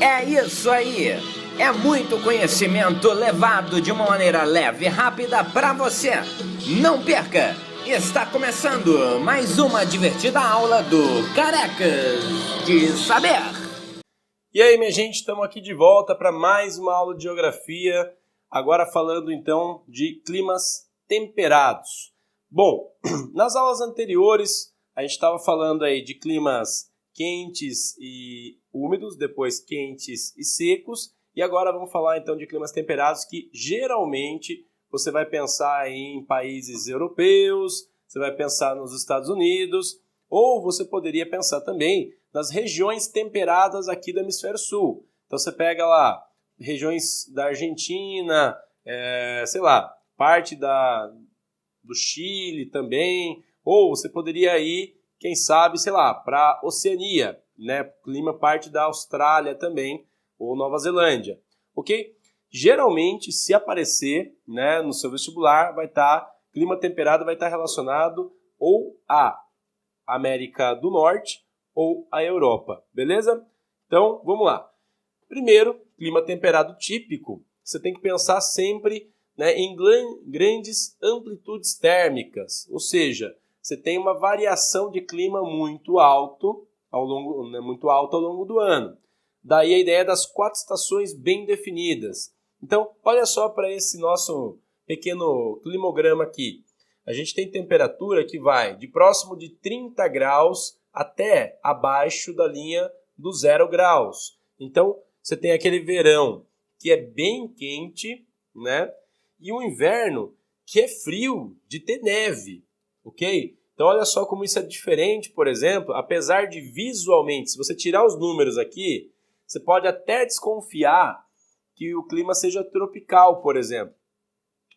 É isso aí! É muito conhecimento levado de uma maneira leve e rápida para você. Não perca! Está começando mais uma divertida aula do Carecas de Saber. E aí, minha gente, estamos aqui de volta para mais uma aula de geografia, agora falando então de climas temperados. Bom, nas aulas anteriores a gente estava falando aí de climas quentes e úmidos, depois quentes e secos, e agora vamos falar então de climas temperados que geralmente você vai pensar em países europeus, você vai pensar nos Estados Unidos, ou você poderia pensar também nas regiões temperadas aqui do Hemisfério Sul. Então você pega lá regiões da Argentina, parte do Chile também, ou você poderia ir, quem sabe, para a Oceania, né? Clima parte da Austrália também, ou Nova Zelândia, ok? Geralmente, se aparecer, né, no seu vestibular, clima temperado vai estar relacionado ou à América do Norte ou à Europa, beleza? Então, vamos lá. Primeiro, clima temperado típico, você tem que pensar sempre, né, em grandes amplitudes térmicas, ou seja, você tem uma variação de clima muito alto ao longo do ano. Daí a ideia das 4 estações bem definidas. Então, olha só para esse nosso pequeno climograma aqui. A gente tem temperatura que vai de próximo de 30 graus até abaixo da linha do 0 graus. Então, você tem aquele verão que é bem quente, né? E um inverno que é frio, de ter neve, ok? Então, olha só como isso é diferente, por exemplo, apesar de visualmente, se você tirar os números aqui, você pode até desconfiar que o clima seja tropical, por exemplo.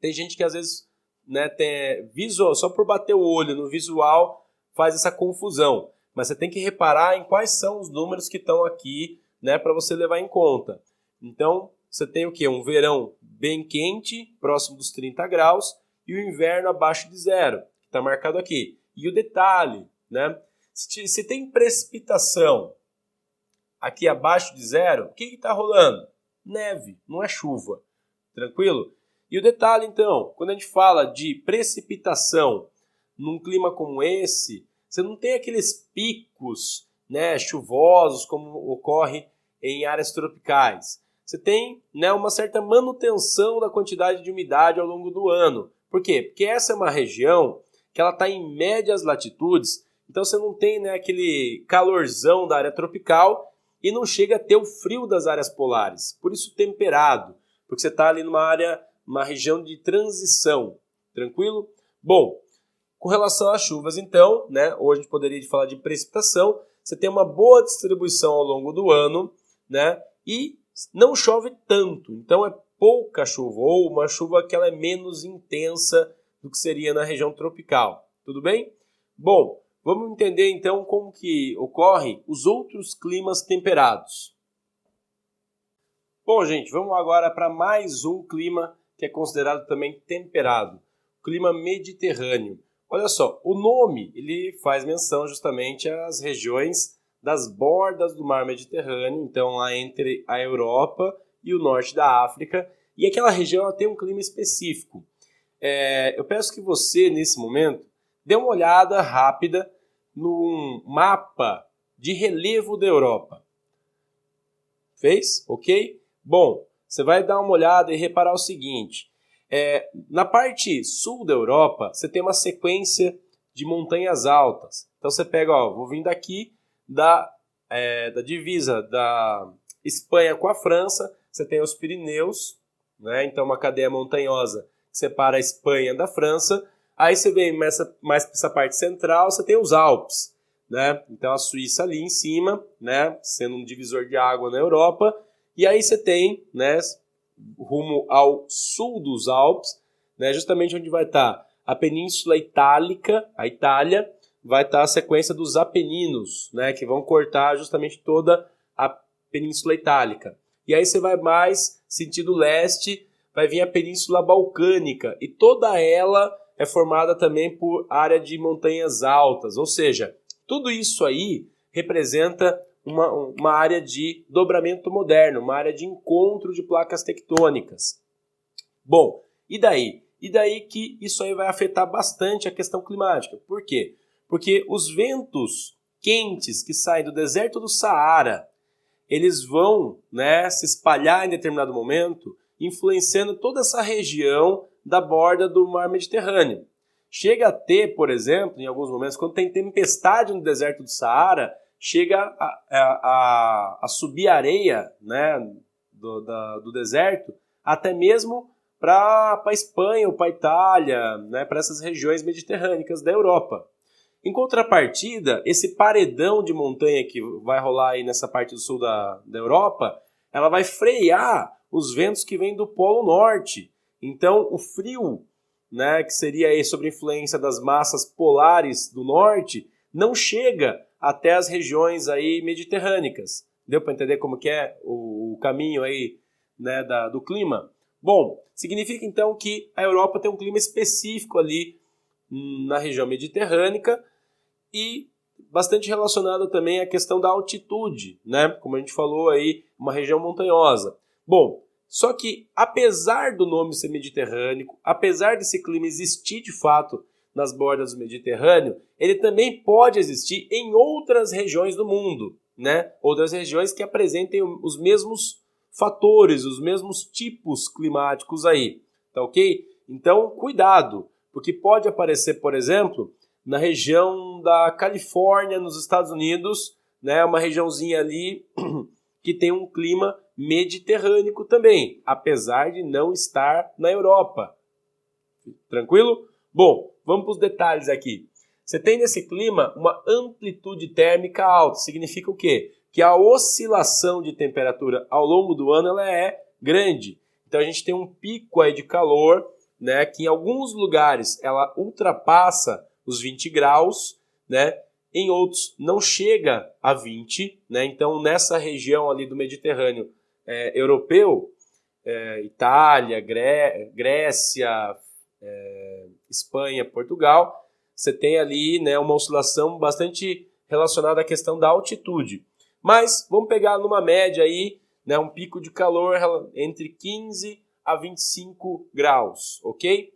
Tem gente que às vezes, né, tem visual, só por bater o olho no visual faz essa confusão. Mas você tem que reparar em quais são os números que estão aqui, né, para você levar em conta. Então, você tem o quê? Um verão bem quente, próximo dos 30 graus, e o inverno abaixo de 0, que está marcado aqui. E o detalhe, né? Se tem precipitação aqui abaixo de 0, o que está rolando? Neve, não é chuva. Tranquilo? E o detalhe, então, quando a gente fala de precipitação num clima como esse, você não tem aqueles picos, né, chuvosos como ocorre em áreas tropicais. Você tem, né, uma certa manutenção da quantidade de umidade ao longo do ano. Por quê? Porque essa é uma região que ela está em médias latitudes, então você não tem, né, aquele calorzão da área tropical e não chega a ter o frio das áreas polares. Por isso temperado, porque você está ali uma região de transição. Tranquilo? Bom, com relação às chuvas, então, né, hoje a gente poderia falar de precipitação, você tem uma boa distribuição ao longo do ano, né, e não chove tanto, então é pouca chuva, ou uma chuva que ela é menos intensa do que seria na região tropical. Tudo bem? Bom, vamos entender então como que ocorre os outros climas temperados. Bom, gente, vamos agora para mais um clima que é considerado também temperado, o clima mediterrâneo. Olha só, o nome ele faz menção justamente às regiões das bordas do mar Mediterrâneo, então lá entre a Europa e o norte da África, e aquela região ela tem um clima específico. Eu peço que você, nesse momento, dê uma olhada rápida no mapa de relevo da Europa. Fez? Ok? Bom, você vai dar uma olhada e reparar o seguinte. Na parte sul da Europa, você tem uma sequência de montanhas altas. Então você pega, vou vir daqui da divisa da Espanha com a França, você tem os Pirineus, né? Então uma cadeia montanhosa que separa a Espanha da França. Aí você vem mais para essa parte central, você tem os Alpes, né? Então a Suíça ali em cima, né, sendo um divisor de água na Europa. E aí você tem, né, rumo ao sul dos Alpes, né, justamente onde vai estar a Península Itálica, a Itália, vai estar a sequência dos Apeninos, né, que vão cortar justamente toda a Península Itálica. E aí você vai mais sentido leste, vai vir a Península Balcânica, e toda ela é formada também por área de montanhas altas, ou seja, tudo isso aí representa uma área de dobramento moderno, uma área de encontro de placas tectônicas. Bom, e daí? E daí que isso aí vai afetar bastante a questão climática. Por quê? Porque os ventos quentes que saem do deserto do Saara, eles vão, né, se espalhar em determinado momento, influenciando toda essa região da borda do mar Mediterrâneo. Chega a ter, por exemplo, em alguns momentos, quando tem tempestade no deserto do Saara, chega a subir a areia, né, do deserto, até mesmo para a Espanha ou para a Itália, né, para essas regiões mediterrâneas da Europa. Em contrapartida, esse paredão de montanha que vai rolar aí nessa parte do sul da Europa, ela vai frear os ventos que vêm do Polo Norte. Então, o frio, né, que seria aí sob influência das massas polares do norte, não chega até as regiões aí mediterrâneas. Deu para entender como que é o caminho aí, né, do clima? Bom, significa então que a Europa tem um clima específico ali na região mediterrânea e bastante relacionado também à questão da altitude, né? Como a gente falou aí, uma região montanhosa. Bom, só que apesar do nome ser mediterrâneo, apesar desse clima existir de fato nas bordas do Mediterrâneo, ele também pode existir em outras regiões do mundo, né? Outras regiões que apresentem os mesmos fatores, os mesmos tipos climáticos aí, tá ok? Então, cuidado, porque pode aparecer, por exemplo, na região da Califórnia, nos Estados Unidos, né? Uma regiãozinha ali que tem um clima mediterrâneo também, apesar de não estar na Europa. Tranquilo? Bom, vamos para os detalhes aqui. Você tem nesse clima uma amplitude térmica alta. Significa o quê? Que a oscilação de temperatura ao longo do ano ela é grande. Então a gente tem um pico aí de calor, né, que em alguns lugares ela ultrapassa os 20 graus, né? Em outros não chega a 20, né? Então nessa região ali do Mediterrâneo europeu, Itália, Grécia, Espanha, Portugal, você tem ali, né, uma oscilação bastante relacionada à questão da altitude. Mas vamos pegar numa média aí, né, um pico de calor entre 15 a 25 graus, ok?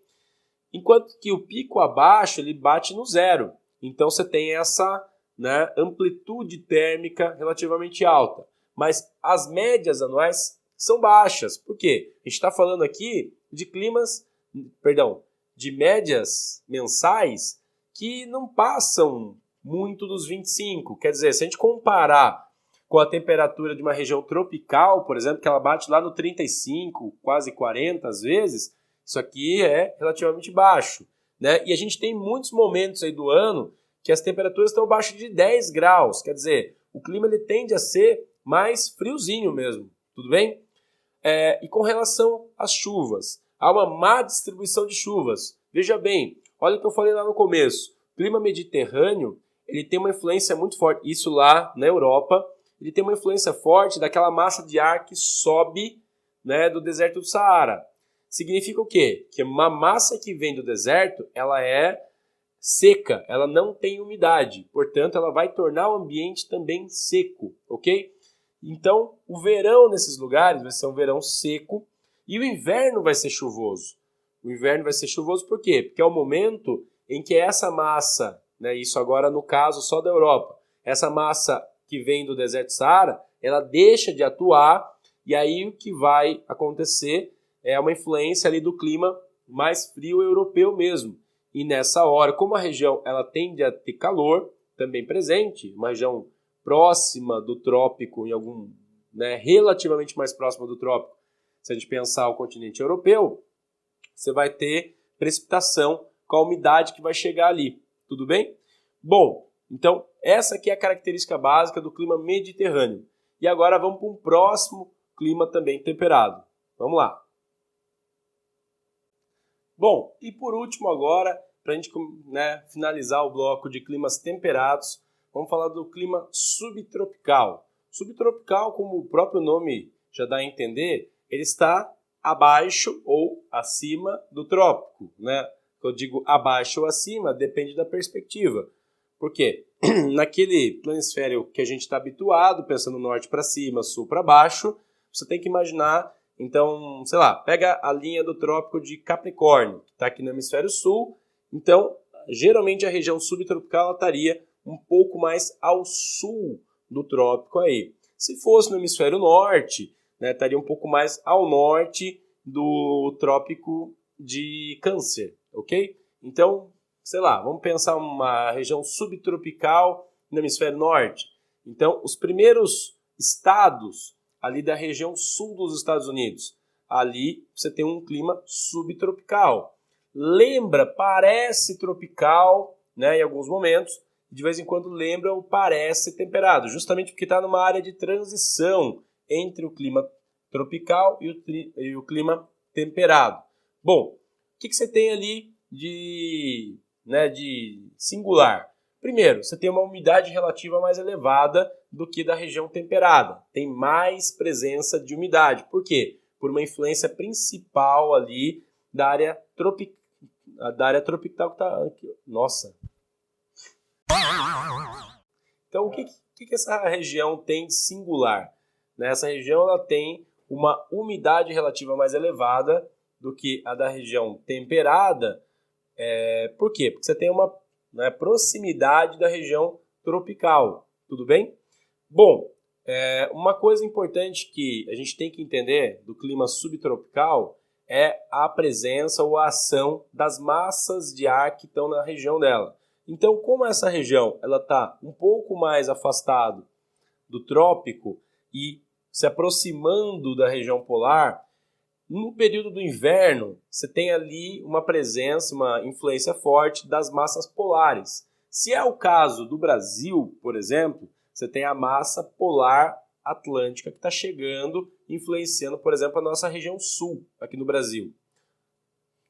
Enquanto que o pico abaixo ele bate no zero. Então você tem essa, né, amplitude térmica relativamente alta. Mas as médias anuais são baixas. Por quê? A gente está falando aqui de de médias mensais que não passam muito dos 25. Quer dizer, se a gente comparar com a temperatura de uma região tropical, por exemplo, que ela bate lá no 35, quase 40 às vezes, isso aqui é relativamente baixo, né? E a gente tem muitos momentos aí do ano que as temperaturas estão abaixo de 10 graus. Quer dizer, o clima ele tende a ser mais friozinho mesmo, tudo bem? E com relação às chuvas, há uma má distribuição de chuvas. Veja bem, olha o que eu falei lá no começo. O clima mediterrâneo ele tem uma influência muito forte. Isso lá na Europa, ele tem uma influência forte daquela massa de ar que sobe, né, do deserto do Saara. Significa o quê? Que uma massa que vem do deserto, ela é seca, ela não tem umidade. Portanto, ela vai tornar o ambiente também seco, ok? Então, o verão nesses lugares vai ser um verão seco e o inverno vai ser chuvoso. O inverno vai ser chuvoso por quê? Porque é o momento em que essa massa, né, isso agora no caso só da Europa, essa massa que vem do deserto do Saara, ela deixa de atuar e aí o que vai acontecer é uma influência ali do clima mais frio europeu mesmo. E nessa hora, como a região ela tende a ter calor também presente, uma região próxima do trópico, em algum, né, relativamente mais próxima do trópico, se a gente pensar o continente europeu, você vai ter precipitação com a umidade que vai chegar ali. Tudo bem? Bom, então essa aqui é a característica básica do clima mediterrâneo. E agora vamos para um próximo clima também temperado. Vamos lá. Bom, e por último agora, para a gente, né, finalizar o bloco de climas temperados, vamos falar do clima subtropical. Subtropical, como o próprio nome já dá a entender, ele está abaixo ou acima do trópico, né? Eu digo abaixo ou acima, depende da perspectiva. Por quê? naquele planisfério que a gente está habituado, pensando norte para cima, sul para baixo, você tem que imaginar, então, sei lá, pega a linha do trópico de Capricórnio, que está aqui no hemisfério sul, então, geralmente a região subtropical ela estaria um pouco mais ao sul do trópico aí. Se fosse no hemisfério norte, né, estaria um pouco mais ao norte do trópico de Câncer, ok? Então, sei lá, vamos pensar uma região subtropical no hemisfério norte. Então, os primeiros estados ali da região sul dos Estados Unidos, ali você tem um clima subtropical. Lembra, parece tropical, né, em alguns momentos, de vez em quando lembra ou parece temperado, justamente porque está numa área de transição entre o clima tropical e o clima temperado. Bom, o que você tem ali de singular? Primeiro, você tem uma umidade relativa mais elevada do que da região temperada. Tem mais presença de umidade. Por quê? Por uma influência principal ali da área tropical que está aqui. Nossa! Então, o que essa região tem de singular? Essa região ela tem uma umidade relativa mais elevada do que a da região temperada. Por quê? Porque você tem uma proximidade da região tropical. Tudo bem? Bom, uma coisa importante que a gente tem que entender do clima subtropical é a presença ou a ação das massas de ar que estão na região dela. Então, como essa região está um pouco mais afastada do trópico e se aproximando da região polar, no período do inverno, você tem ali uma presença, uma influência forte das massas polares. Se é o caso do Brasil, por exemplo, você tem a massa polar atlântica que está chegando, influenciando, por exemplo, a nossa região sul, aqui no Brasil.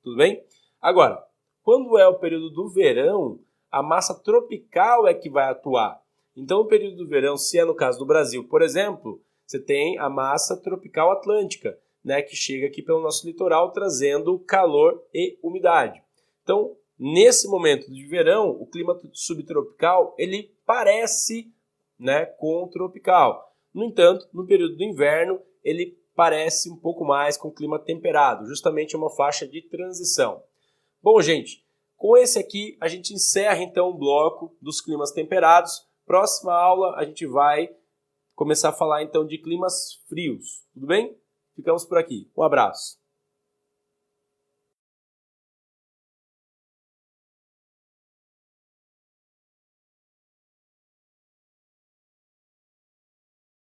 Tudo bem? Agora, quando é o período do verão, a massa tropical é que vai atuar. Então, no período do verão, se é no caso do Brasil, por exemplo, você tem a massa tropical atlântica, que chega aqui pelo nosso litoral trazendo calor e umidade. Então, nesse momento de verão, o clima subtropical ele parece com o tropical. No entanto, no período do inverno, ele parece um pouco mais com o clima temperado, justamente uma faixa de transição. Bom, gente, com esse aqui a gente encerra então o bloco dos climas temperados. Próxima aula a gente vai começar a falar então de climas frios. Tudo bem? Ficamos por aqui. Um abraço.